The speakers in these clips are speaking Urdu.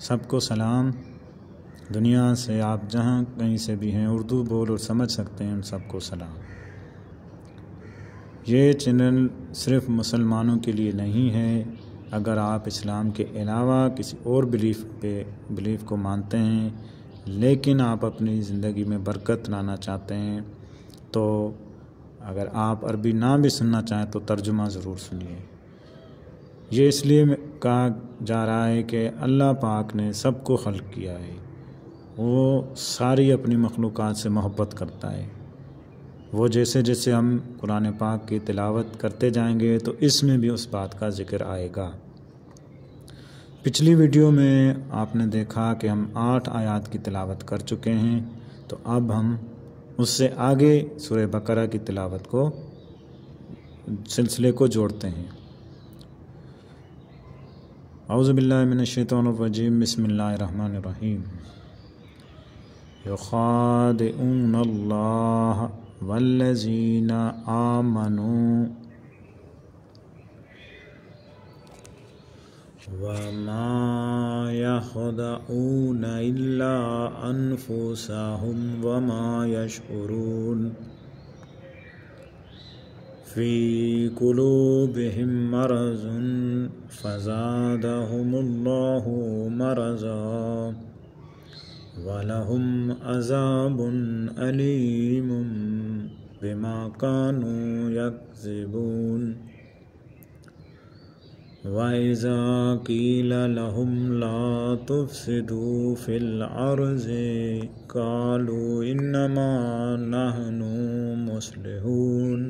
سب کو سلام۔ دنیا سے آپ جہاں کہیں سے بھی ہیں اردو بول اور سمجھ سکتے ہیں، ان سب کو سلام۔ یہ چینل صرف مسلمانوں کے لیے نہیں ہے۔ اگر آپ اسلام کے علاوہ کسی اور بلیف کو مانتے ہیں لیکن آپ اپنی زندگی میں برکت لانا چاہتے ہیں تو اگر آپ عربی نہ بھی سننا چاہیں تو ترجمہ ضرور سنیے۔ یہ اس لیے کہا جا رہا ہے کہ اللہ پاک نے سب کو خلق کیا ہے، وہ ساری اپنی مخلوقات سے محبت کرتا ہے۔ وہ جیسے جیسے ہم قرآن پاک کی تلاوت کرتے جائیں گے تو اس میں بھی اس بات کا ذکر آئے گا۔ پچھلی ویڈیو میں آپ نے دیکھا کہ ہم 8 آیات کی تلاوت کر چکے ہیں، تو اب ہم اس سے آگے سورہ بقرہ کی تلاوت کو سلسلے کو جوڑتے ہیں۔ اعوذ باللہ من الشیطان الرجیم، بسم اللہ الرحمن الرحیم۔ یخادعون اللہ والذین آمنوا وما یخدعون الا انفسهم وما یشعرون فی قلوبہم مرض فزادہم اللہ مرضا وَلَهُمْ عَذَابٌ أَلِيمٌ بِمَا كَانُوا يَكْذِبُونَ وَإِذَا قِيلَ لَهُمْ لَا تُفْسِدُوا فِي الْأَرْضِ قَالُوا إِنَّمَا نَحْنُ مُصْلِحُونَ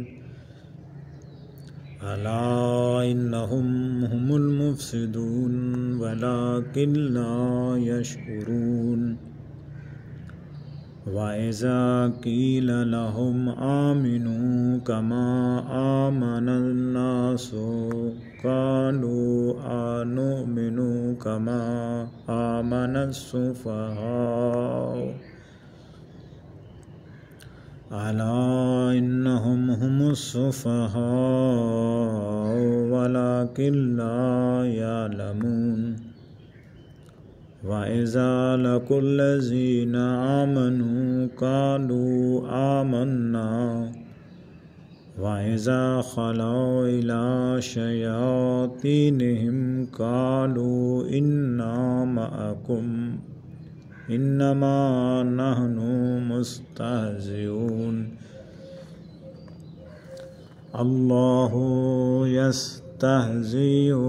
أَلَا إِنَّهُمْ هُمُ الْمُفْسِدُونَ وَلَكِنْ لَا يَشْعُرُونَ وَإِذَا قِيلَ لَهُمْ آمِنُوا كَمَا آمَنَ النَّاسُ قَالُوا أَنُؤْمِنُ كَمَا آمَنَ السُّفَهَاءُ أَلَا إِنَّهُمْ هُمُ السُّفَهَاءُ وَلَكِنْ لَا يَعْلَمُونَ وَإِذَا لَقُوا الَّذِينَ آمَنُوا قَالُوا آمَنَّا وَإِذَا خَلَوْا إِلَى شَيَاطِينِهِمْ قَالُوا إِنَّا مَعَكُمْ إِنَّمَا نَحْنُ مُسْتَهْزِئُونَ اللَّهُ يَسْتَهْزِئُ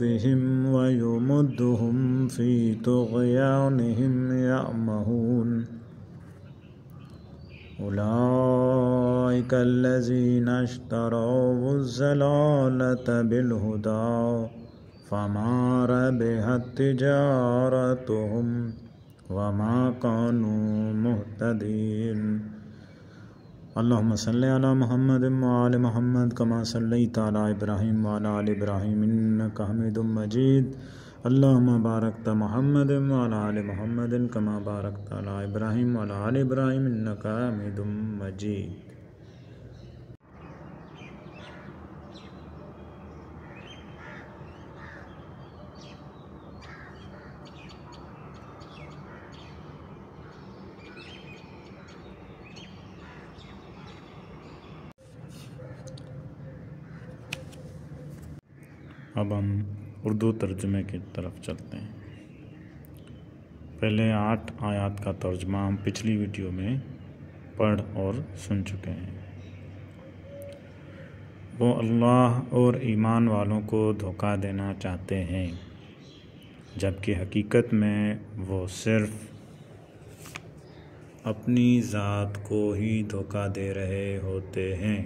بِهِمْ وَيُمِدُّهُمْ فِي طُغْيَانِهِمْ يَعْمَهُونَ أُولَئِكَ الَّذِينَ اشْتَرَوُا الضَّلَالَةَ بِالْهُدَى فَمَا رَبِحَتْ تِجَارَتُهُمْ وَمَا كَانُوا مُهْتَدِينَ اللهم صل على محمد وعلى محمد كما صليت على إبراهيم وعلى آل إبراهيم إنك حميد مجيد اللهم بارك على محمد وعلى آل محمد كما باركت على إبراهيم وعلى آل إبراهيم إنك حميد مجيد۔ اب ہم اردو ترجمے کی طرف چلتے ہیں۔ پہلے 8 آیات کا ترجمہ ہم پچھلی ویڈیو میں پڑھ اور سن چکے ہیں۔ وہ اللہ اور ایمان والوں کو دھوکہ دینا چاہتے ہیں جبکہ حقیقت میں وہ صرف اپنی ذات کو ہی دھوکہ دے رہے ہوتے ہیں،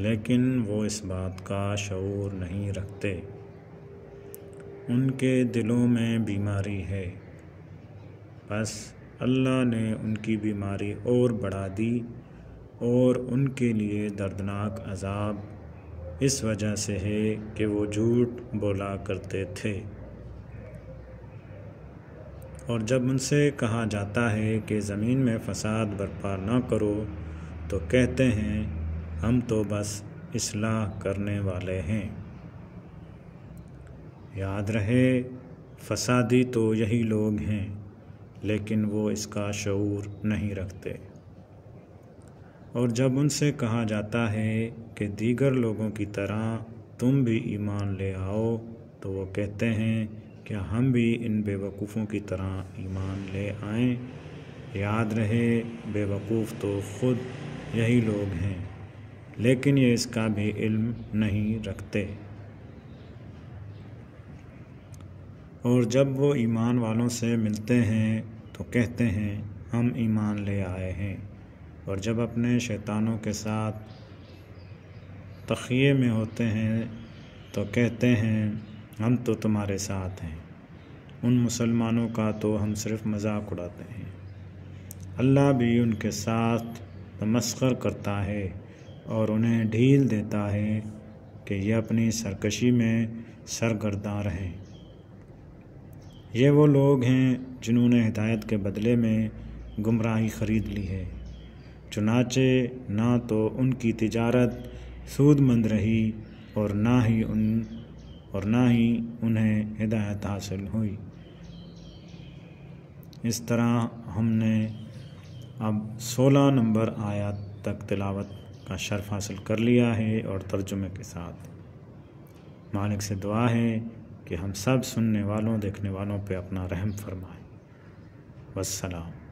لیکن وہ اس بات کا شعور نہیں رکھتے۔ ان کے دلوں میں بیماری ہے، بس اللہ نے ان کی بیماری اور بڑھا دی اور ان کے لیے دردناک عذاب اس وجہ سے ہے کہ وہ جھوٹ بولا کرتے تھے۔ اور جب ان سے کہا جاتا ہے کہ زمین میں فساد برپا نہ کرو تو کہتے ہیں ہم تو بس اصلاح کرنے والے ہیں۔ یاد رہے فسادی تو یہی لوگ ہیں لیکن وہ اس کا شعور نہیں رکھتے۔ اور جب ان سے کہا جاتا ہے کہ دیگر لوگوں کی طرح تم بھی ایمان لے آؤ تو وہ کہتے ہیں کیا ہم بھی ان بے وقوفوں کی طرح ایمان لے آئیں؟ یاد رہے بے وقوف تو خود یہی لوگ ہیں لیکن یہ اس کا بھی علم نہیں رکھتے۔ اور جب وہ ایمان والوں سے ملتے ہیں تو کہتے ہیں ہم ایمان لے آئے ہیں، اور جب اپنے شیطانوں کے ساتھ تخیے میں ہوتے ہیں تو کہتے ہیں ہم تو تمہارے ساتھ ہیں، ان مسلمانوں کا تو ہم صرف مذاق اڑاتے ہیں۔ اللہ بھی ان کے ساتھ تمسخر کرتا ہے اور انہیں ڈھیل دیتا ہے کہ یہ اپنی سرکشی میں سرگرداں رہیں۔ یہ وہ لوگ ہیں جنہوں نے ہدایت کے بدلے میں گمراہی خرید لی ہے، چنانچہ نہ تو ان کی تجارت سود مند رہی اور نہ ہی انہیں ہدایت حاصل ہوئی۔ اس طرح ہم نے اب 16 نمبر آیات تک تلاوت کا شرف حاصل کر لیا ہے اور ترجمے کے ساتھ۔ مالک سے دعا ہے کہ ہم سب سننے والوں دیکھنے والوں پہ اپنا رحم فرمائے۔ والسلام۔